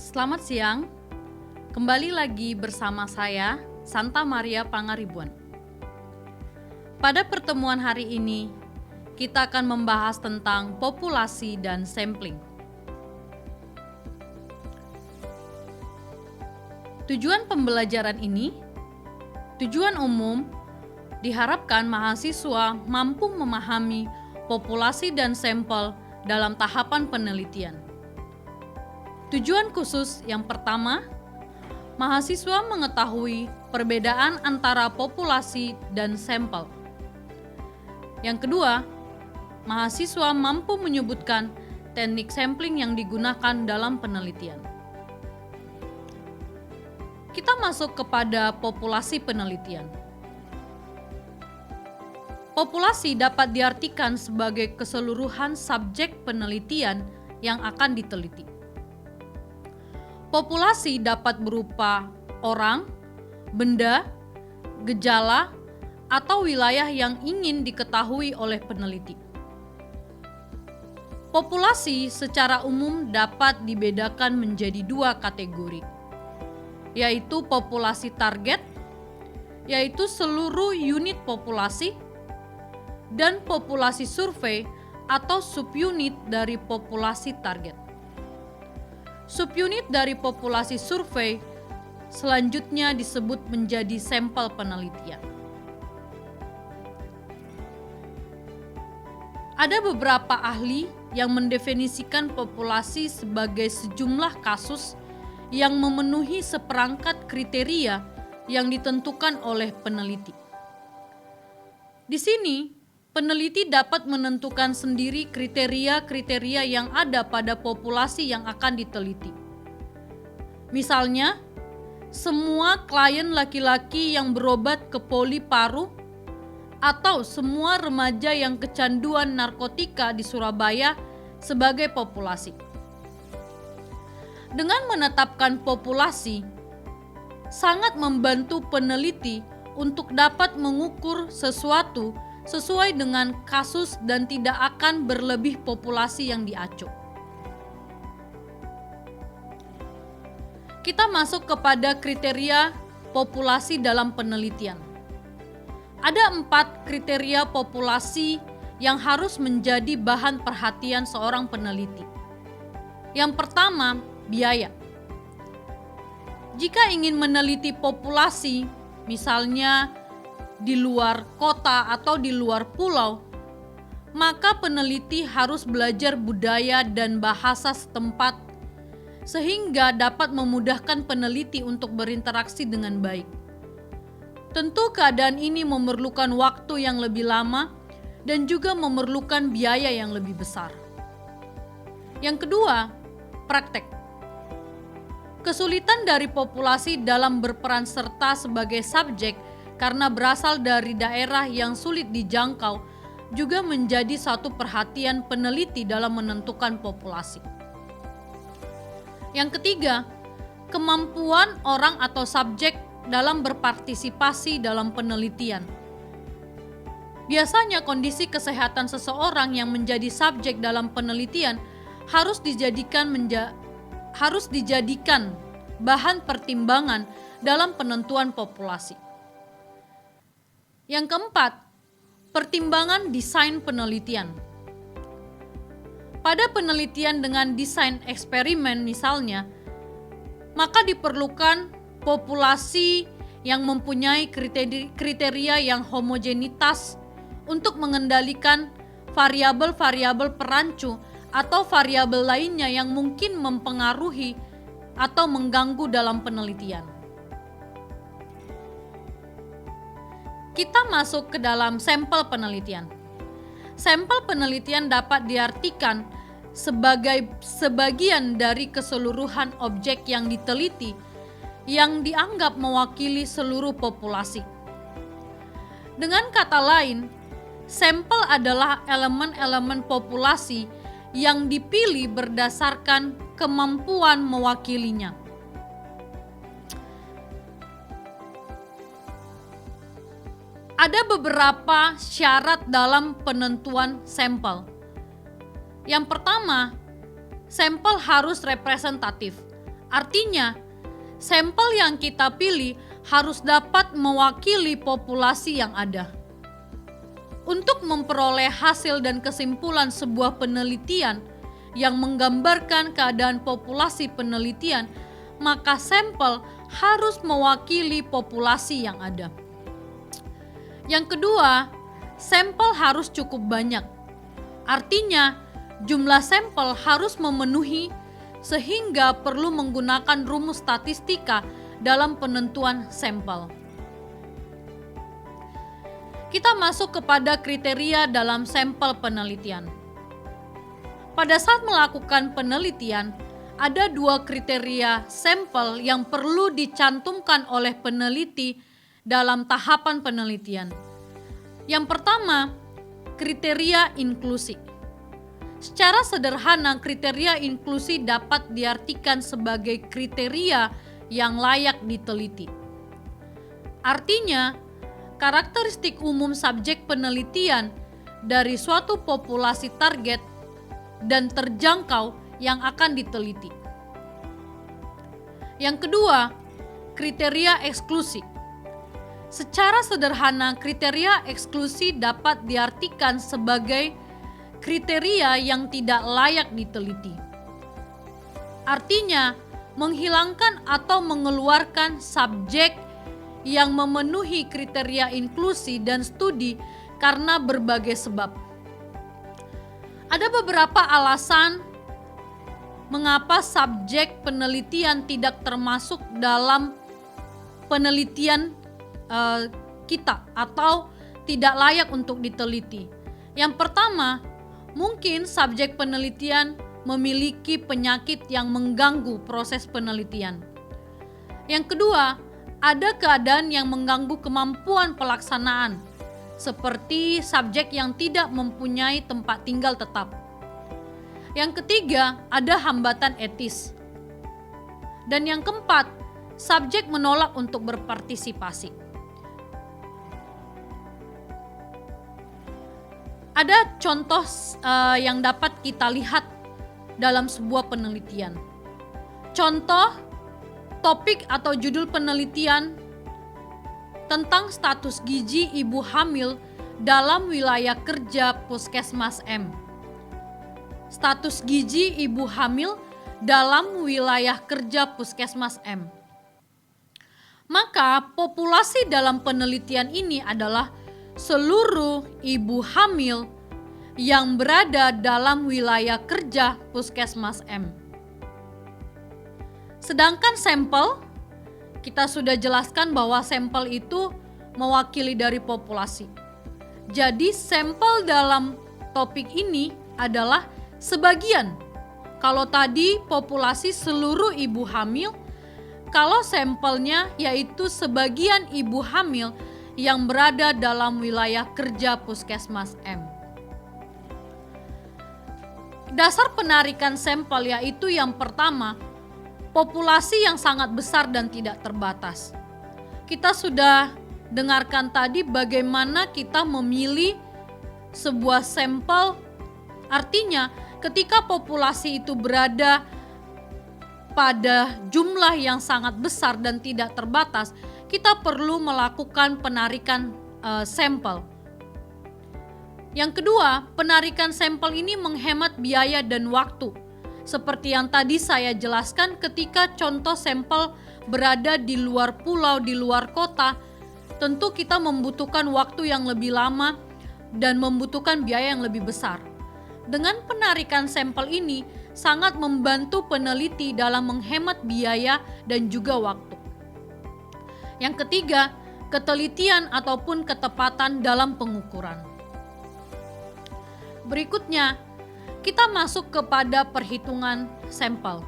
Selamat siang, kembali lagi bersama saya, Santa Maria Pangaribuan. Pada pertemuan hari ini, kita akan membahas tentang populasi dan sampling. Tujuan pembelajaran ini, tujuan umum, diharapkan mahasiswa mampu memahami populasi dan sampel dalam tahapan penelitian. Tujuan khusus yang pertama, mahasiswa mengetahui perbedaan antara populasi dan sampel. Yang kedua, mahasiswa mampu menyebutkan teknik sampling yang digunakan dalam penelitian. Kita masuk kepada populasi penelitian. Populasi dapat diartikan sebagai keseluruhan subjek penelitian yang akan diteliti. Populasi dapat berupa orang, benda, gejala, atau wilayah yang ingin diketahui oleh peneliti. Populasi secara umum dapat dibedakan menjadi dua kategori, yaitu populasi target, yaitu seluruh unit populasi, dan populasi survei atau subunit dari populasi target. Subunit dari populasi survei selanjutnya disebut menjadi sampel penelitian. Ada beberapa ahli yang mendefinisikan populasi sebagai sejumlah kasus yang memenuhi seperangkat kriteria yang ditentukan oleh peneliti. Di sini, peneliti dapat menentukan sendiri kriteria-kriteria yang ada pada populasi yang akan diteliti. Misalnya, semua klien laki-laki yang berobat ke poli paru atau semua remaja yang kecanduan narkotika di Surabaya sebagai populasi. Dengan menetapkan populasi, sangat membantu peneliti untuk dapat mengukur sesuatu sesuai dengan kasus dan tidak akan berlebih populasi yang diacu. Kita masuk kepada kriteria populasi dalam penelitian. Ada 4 kriteria populasi yang harus menjadi bahan perhatian seorang peneliti. Yang pertama, biaya. Jika ingin meneliti populasi, misalnya di luar kota atau di luar pulau, maka peneliti harus belajar budaya dan bahasa setempat sehingga dapat memudahkan peneliti untuk berinteraksi dengan baik. Tentu keadaan ini memerlukan waktu yang lebih lama dan juga memerlukan biaya yang lebih besar. Yang kedua, praktek. Kesulitan dari populasi dalam berperan serta sebagai subjek karena berasal dari daerah yang sulit dijangkau juga menjadi satu perhatian peneliti dalam menentukan populasi. Yang ketiga, kemampuan orang atau subjek dalam berpartisipasi dalam penelitian. Biasanya kondisi kesehatan seseorang yang menjadi subjek dalam penelitian harus dijadikan bahan pertimbangan dalam penentuan populasi. Yang keempat, pertimbangan desain penelitian. Pada penelitian dengan desain eksperimen misalnya, maka diperlukan populasi yang mempunyai kriteria yang homogenitas untuk mengendalikan variabel-variabel perancu atau variabel lainnya yang mungkin mempengaruhi atau mengganggu dalam penelitian. Kita masuk ke dalam sampel penelitian. Sampel penelitian dapat diartikan sebagai sebagian dari keseluruhan objek yang diteliti yang dianggap mewakili seluruh populasi. Dengan kata lain, sampel adalah elemen-elemen populasi yang dipilih berdasarkan kemampuan mewakilinya. Ada beberapa syarat dalam penentuan sampel. Yang pertama, sampel harus representatif Artinya, sampel yang kita pilih harus dapat mewakili populasi yang ada. Untuk memperoleh hasil dan kesimpulan sebuah penelitian yang menggambarkan keadaan populasi penelitian, maka sampel harus mewakili populasi yang ada. Yang kedua, sampel harus cukup banyak. Artinya, jumlah sampel harus memenuhi sehingga perlu menggunakan rumus statistika dalam penentuan sampel. Kita masuk kepada kriteria dalam sampel penelitian. Pada saat melakukan penelitian, ada 2 kriteria sampel yang perlu dicantumkan oleh peneliti dalam tahapan penelitian. Yang pertama, kriteria inklusi. Secara sederhana, kriteria inklusi dapat diartikan sebagai kriteria yang layak diteliti. Artinya, karakteristik umum subjek penelitian dari suatu populasi target dan terjangkau yang akan diteliti. Yang kedua, kriteria eksklusi. Secara sederhana, kriteria eksklusi dapat diartikan sebagai kriteria yang tidak layak diteliti. Artinya, menghilangkan atau mengeluarkan subjek yang memenuhi kriteria inklusi dan studi karena berbagai sebab. Ada beberapa alasan mengapa subjek penelitian tidak termasuk dalam penelitian kita atau tidak layak untuk diteliti. Yang pertama, mungkin subjek penelitian memiliki penyakit yang mengganggu proses penelitian. Yang kedua, ada keadaan yang mengganggu kemampuan pelaksanaan, seperti subjek yang tidak mempunyai tempat tinggal tetap. Yang ketiga, ada hambatan etis. Dan yang keempat, subjek menolak untuk berpartisipasi. Ada contoh yang dapat kita lihat dalam sebuah penelitian. Contoh topik atau judul penelitian tentang status gizi ibu hamil dalam wilayah kerja Puskesmas M. Status gizi ibu hamil dalam wilayah kerja Puskesmas M. Maka populasi dalam penelitian ini adalah seluruh ibu hamil yang berada dalam wilayah kerja Puskesmas M. Sedangkan sampel, kita sudah jelaskan bahwa sampel itu mewakili dari populasi. Jadi sampel dalam topik ini adalah sebagian. Kalau tadi populasi seluruh ibu hamil, kalau sampelnya yaitu sebagian ibu hamil yang berada dalam wilayah kerja Puskesmas M. Dasar penarikan sampel yaitu yang pertama, populasi yang sangat besar dan tidak terbatas. Kita sudah dengarkan tadi bagaimana kita memilih sebuah sampel, artinya ketika populasi itu berada pada jumlah yang sangat besar dan tidak terbatas, kita perlu melakukan penarikan sampel. Yang kedua, penarikan sampel ini menghemat biaya dan waktu. Seperti yang tadi saya jelaskan, ketika contoh sampel berada di luar pulau, di luar kota, tentu kita membutuhkan waktu yang lebih lama dan membutuhkan biaya yang lebih besar. Dengan penarikan sampel ini sangat membantu peneliti dalam menghemat biaya dan juga waktu. Yang ketiga, ketelitian ataupun ketepatan dalam pengukuran. Berikutnya, kita masuk kepada perhitungan sampel.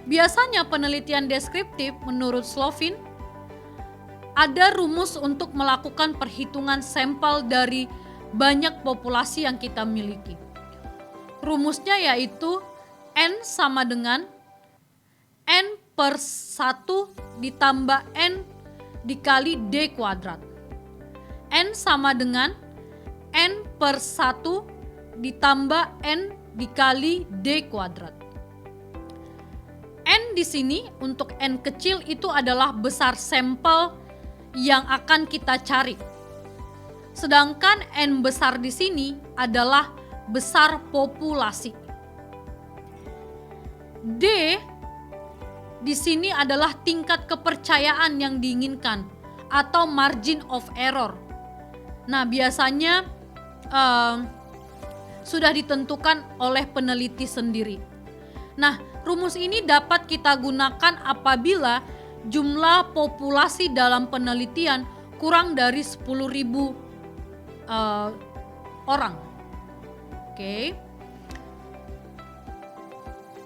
Biasanya penelitian deskriptif menurut Slovin ada rumus untuk melakukan perhitungan sampel dari banyak populasi yang kita miliki. Rumusnya yaitu N sama dengan N per 1 ditambah N dikali D kuadrat. N sama dengan N per 1 ditambah N dikali D kuadrat. N di sini untuk N kecil itu adalah besar sampel yang akan kita cari. Sedangkan N besar di sini adalah besar populasi. D di sini adalah tingkat kepercayaan yang diinginkan atau margin of error. Nah, biasanya sudah ditentukan oleh peneliti sendiri. Nah, rumus ini dapat kita gunakan apabila jumlah populasi dalam penelitian kurang dari 10.000 orang. Oke.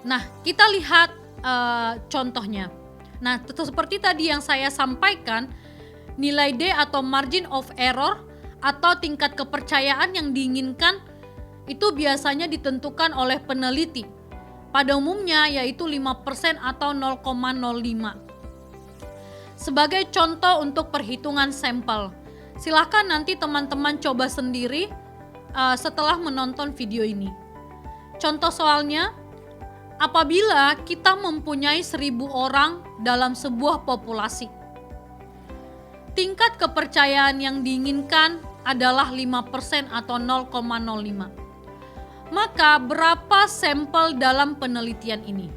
Nah, kita lihat contohnya. Nah, seperti tadi yang saya sampaikan, nilai D atau margin of error atau tingkat kepercayaan yang diinginkan itu biasanya ditentukan oleh peneliti. Pada umumnya yaitu 5% atau 0,05. Sebagai contoh untuk perhitungan sampel, silakan nanti teman-teman coba sendiri setelah menonton video ini. Contoh soalnya, apabila kita mempunyai 1.000 orang dalam sebuah populasi, tingkat kepercayaan yang diinginkan adalah 5% atau 0,05. Maka berapa sampel dalam penelitian ini?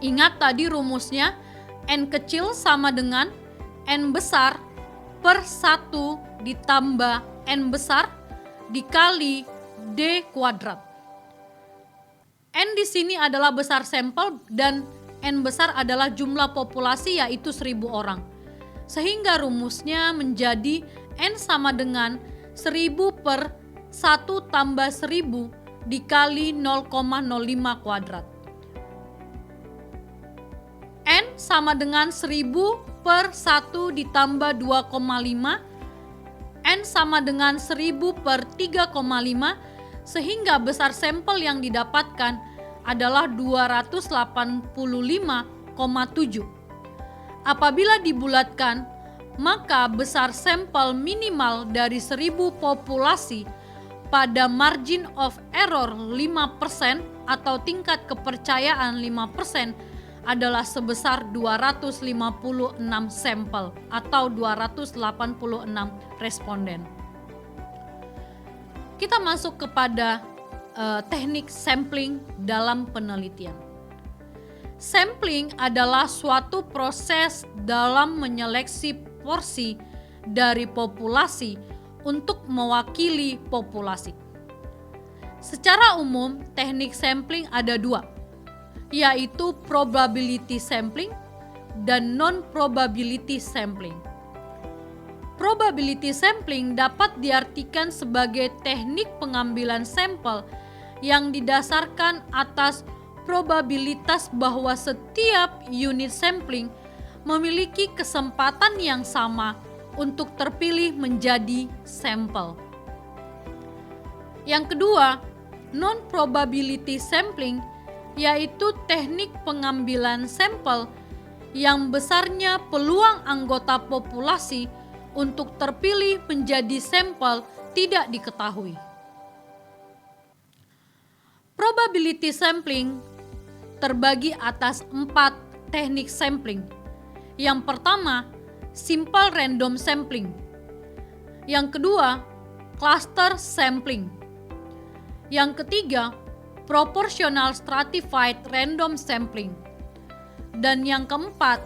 Ingat tadi rumusnya, N kecil sama dengan N besar per 1 ditambah N besar dikali D kuadrat. N di sini adalah besar sampel dan N besar adalah jumlah populasi yaitu 1.000 orang. Sehingga rumusnya menjadi N sama dengan 1.000 per 1 tambah 1.000 dikali 0,05 kuadrat. N sama dengan 1.000 per 1 ditambah 2,5. N sama dengan 1.000 per 3,5 sehingga besar sampel yang didapatkan adalah 285,7. Apabila dibulatkan, maka besar sampel minimal dari 1.000 populasi pada margin of error 5% atau tingkat kepercayaan 5% adalah sebesar 256 sampel atau 286 responden. Kita masuk kepada teknik sampling dalam penelitian. Sampling adalah suatu proses dalam menyeleksi porsi dari populasi untuk mewakili populasi. Secara umum, teknik sampling ada dua, yaitu probability sampling dan non-probability sampling. Probability sampling dapat diartikan sebagai teknik pengambilan sampel yang didasarkan atas probabilitas bahwa setiap unit sampling memiliki kesempatan yang sama untuk terpilih menjadi sampel. Yang kedua, non-probability sampling yaitu teknik pengambilan sampel yang besarnya peluang anggota populasi untuk terpilih menjadi sampel tidak diketahui. Probability sampling terbagi atas 4 teknik sampling. Yang pertama, simple random sampling. Yang kedua, cluster sampling. Yang ketiga, proportional stratified random sampling. Dan yang keempat,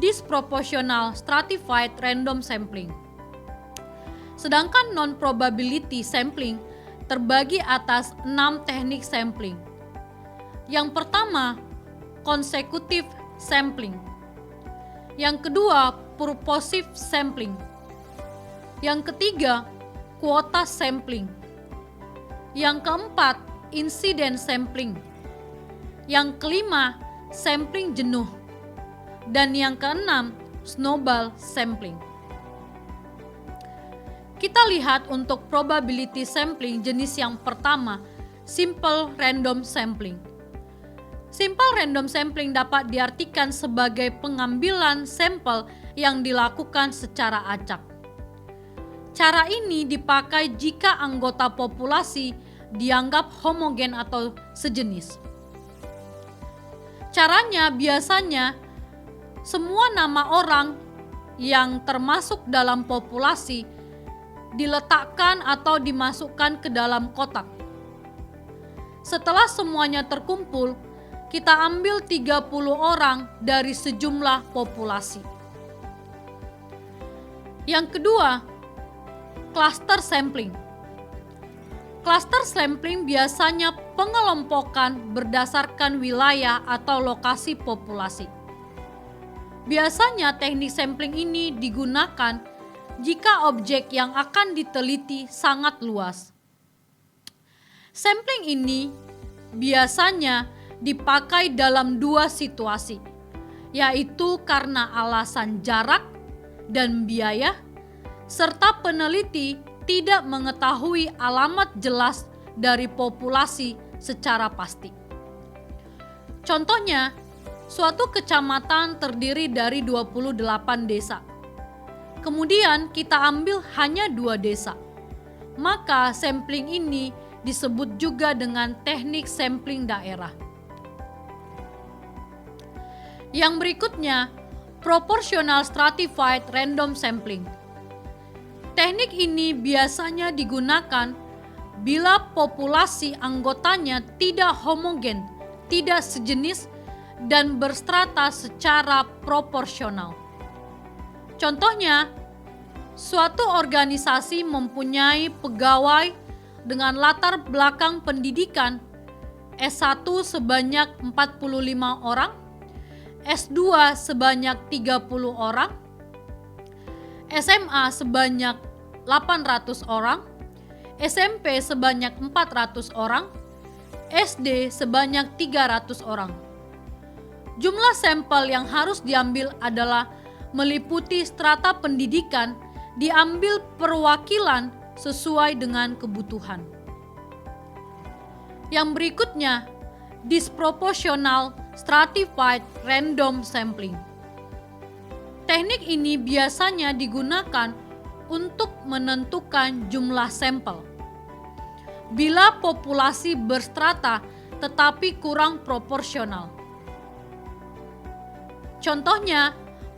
disproportional stratified random sampling. Sedangkan non-probability sampling terbagi atas 6 teknik sampling. Yang pertama, consecutive sampling. Yang kedua, purposive sampling. Yang ketiga, quota sampling. Yang keempat, incident sampling. Yang kelima, sampling jenuh. Dan yang keenam, snowball sampling. Kita lihat untuk probability sampling jenis yang pertama, simple random sampling. Simple random sampling dapat diartikan sebagai pengambilan sampel yang dilakukan secara acak. Cara ini dipakai jika anggota populasi dianggap homogen atau sejenis. Caranya biasanya semua nama orang yang termasuk dalam populasi diletakkan atau dimasukkan ke dalam kotak. Setelah semuanya terkumpul, kita ambil 30 orang dari sejumlah populasi. Yang kedua, cluster sampling. Cluster sampling biasanya pengelompokan berdasarkan wilayah atau lokasi populasi. Biasanya teknik sampling ini digunakan jika objek yang akan diteliti sangat luas. Sampling ini biasanya dipakai dalam dua situasi, yaitu karena alasan jarak dan biaya, serta peneliti tidak mengetahui alamat jelas dari populasi secara pasti. Contohnya, suatu kecamatan terdiri dari 28 desa. Kemudian kita ambil hanya 2 desa. Maka sampling ini disebut juga dengan teknik sampling daerah. Yang berikutnya, proportional stratified random sampling. Teknik ini biasanya digunakan bila populasi anggotanya tidak homogen, tidak sejenis, dan berstrata secara proporsional. Contohnya, suatu organisasi mempunyai pegawai dengan latar belakang pendidikan S1 sebanyak 45 orang, S2 sebanyak 30 orang, SMA sebanyak 800 orang, SMP sebanyak 400 orang, SD sebanyak 300 orang. Jumlah sampel yang harus diambil adalah meliputi strata pendidikan, diambil perwakilan sesuai dengan kebutuhan. Yang berikutnya, disproportional stratified random sampling. Teknik ini biasanya digunakan untuk menentukan jumlah sampel. Bila populasi berstrata tetapi kurang proporsional. Contohnya,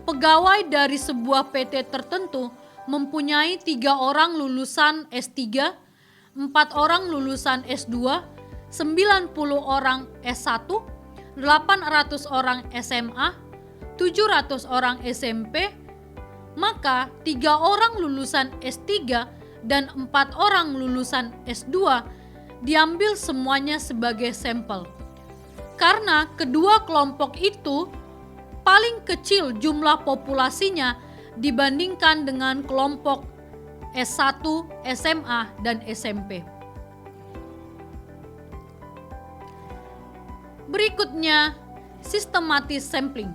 pegawai dari sebuah PT tertentu mempunyai 3 orang lulusan S3, 4 orang lulusan S2, 90 orang S1, 800 orang SMA, 700 orang SMP, maka 3 orang lulusan S3 dan 4 orang lulusan S2 diambil semuanya sebagai sampel. Karena kedua kelompok itu paling kecil jumlah populasinya dibandingkan dengan kelompok S1, SMA, dan SMP. Berikutnya, systematic sampling.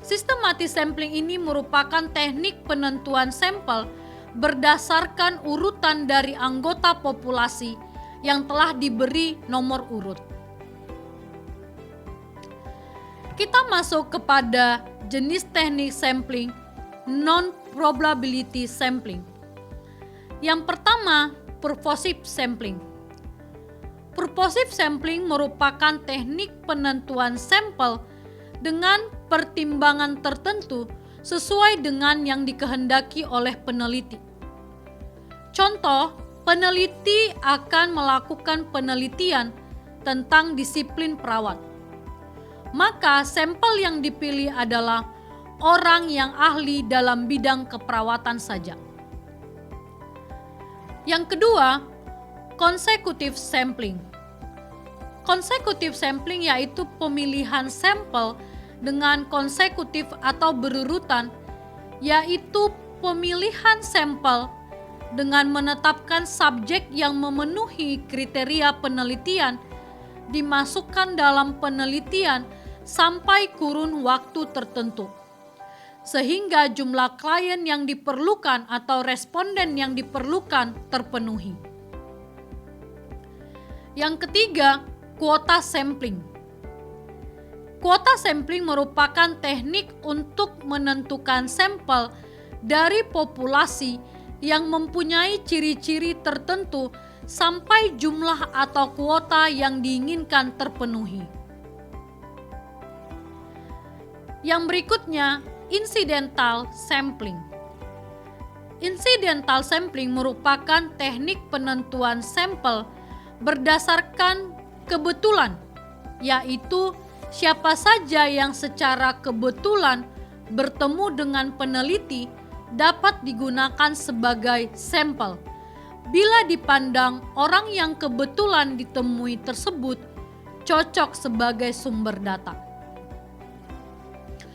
Systematic sampling ini merupakan teknik penentuan sampel berdasarkan urutan dari anggota populasi yang telah diberi nomor urut. Kita masuk kepada jenis teknik sampling non-probability sampling. Yang pertama, purposive sampling. Purposive sampling merupakan teknik penentuan sampel dengan pertimbangan tertentu sesuai dengan yang dikehendaki oleh peneliti. Contoh, peneliti akan melakukan penelitian tentang disiplin perawat. Maka sampel yang dipilih adalah orang yang ahli dalam bidang keperawatan saja. Yang kedua, consecutive sampling. Consecutive sampling yaitu pemilihan sampel dengan konsekutif atau berurutan, yaitu pemilihan sampel dengan menetapkan subjek yang memenuhi kriteria penelitian dimasukkan dalam penelitian sampai kurun waktu tertentu, sehingga jumlah klien yang diperlukan atau responden yang diperlukan terpenuhi. Yang ketiga, kuota sampling. Kuota sampling merupakan teknik untuk menentukan sampel dari populasi yang mempunyai ciri-ciri tertentu sampai jumlah atau kuota yang diinginkan terpenuhi. Yang berikutnya, incidental sampling. Incidental sampling merupakan teknik penentuan sampel berdasarkan kebetulan, yaitu siapa saja yang secara kebetulan bertemu dengan peneliti dapat digunakan sebagai sampel bila dipandang orang yang kebetulan ditemui tersebut cocok sebagai sumber data.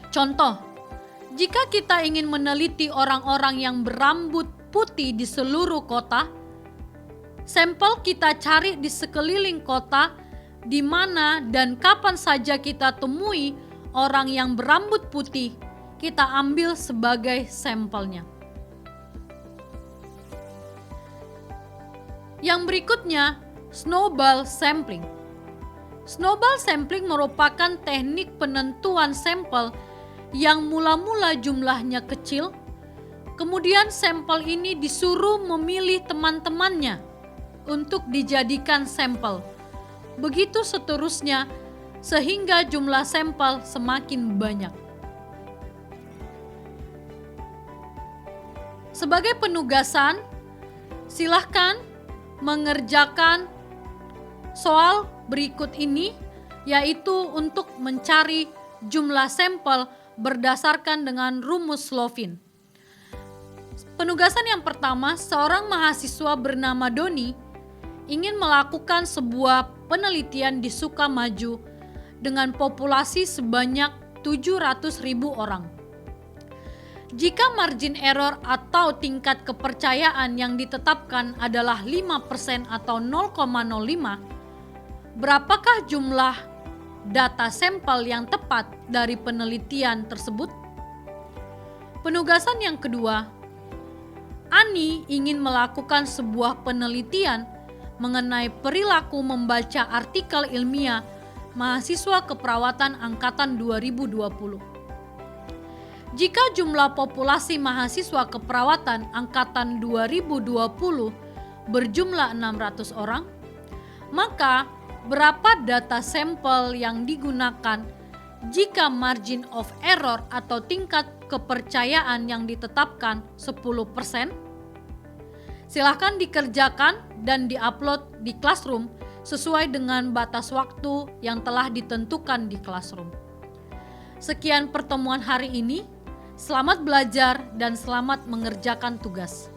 Contoh, jika kita ingin meneliti orang-orang yang berambut putih di seluruh kota, sampel kita cari di sekeliling kota di mana dan kapan saja kita temui orang yang berambut putih, kita ambil sebagai sampelnya. Yang berikutnya, snowball sampling. Snowball sampling merupakan teknik penentuan sampel yang mula-mula jumlahnya kecil, kemudian sampel ini disuruh memilih teman-temannya untuk dijadikan sampel. Begitu seterusnya, sehingga jumlah sampel semakin banyak. Sebagai penugasan, silahkan mengerjakan soal berikut ini, yaitu untuk mencari jumlah sampel berdasarkan dengan rumus Slovin. Penugasan yang pertama, seorang mahasiswa bernama Doni ingin melakukan sebuah penelitian di Sukamaju dengan populasi sebanyak 700.000 orang. Jika margin error atau tingkat kepercayaan yang ditetapkan adalah 5% atau 0,05, berapakah jumlah data sampel yang tepat dari penelitian tersebut? Penugasan yang kedua, Ani ingin melakukan sebuah penelitian mengenai perilaku membaca artikel ilmiah mahasiswa keperawatan angkatan 2020. Jika jumlah populasi mahasiswa keperawatan angkatan 2020 berjumlah 600 orang, maka berapa data sampel yang digunakan jika margin of error atau tingkat kepercayaan yang ditetapkan 10%? Silahkan dikerjakan dan diupload di Classroom sesuai dengan batas waktu yang telah ditentukan di Classroom. Sekian pertemuan hari ini. Selamat belajar dan selamat mengerjakan tugas.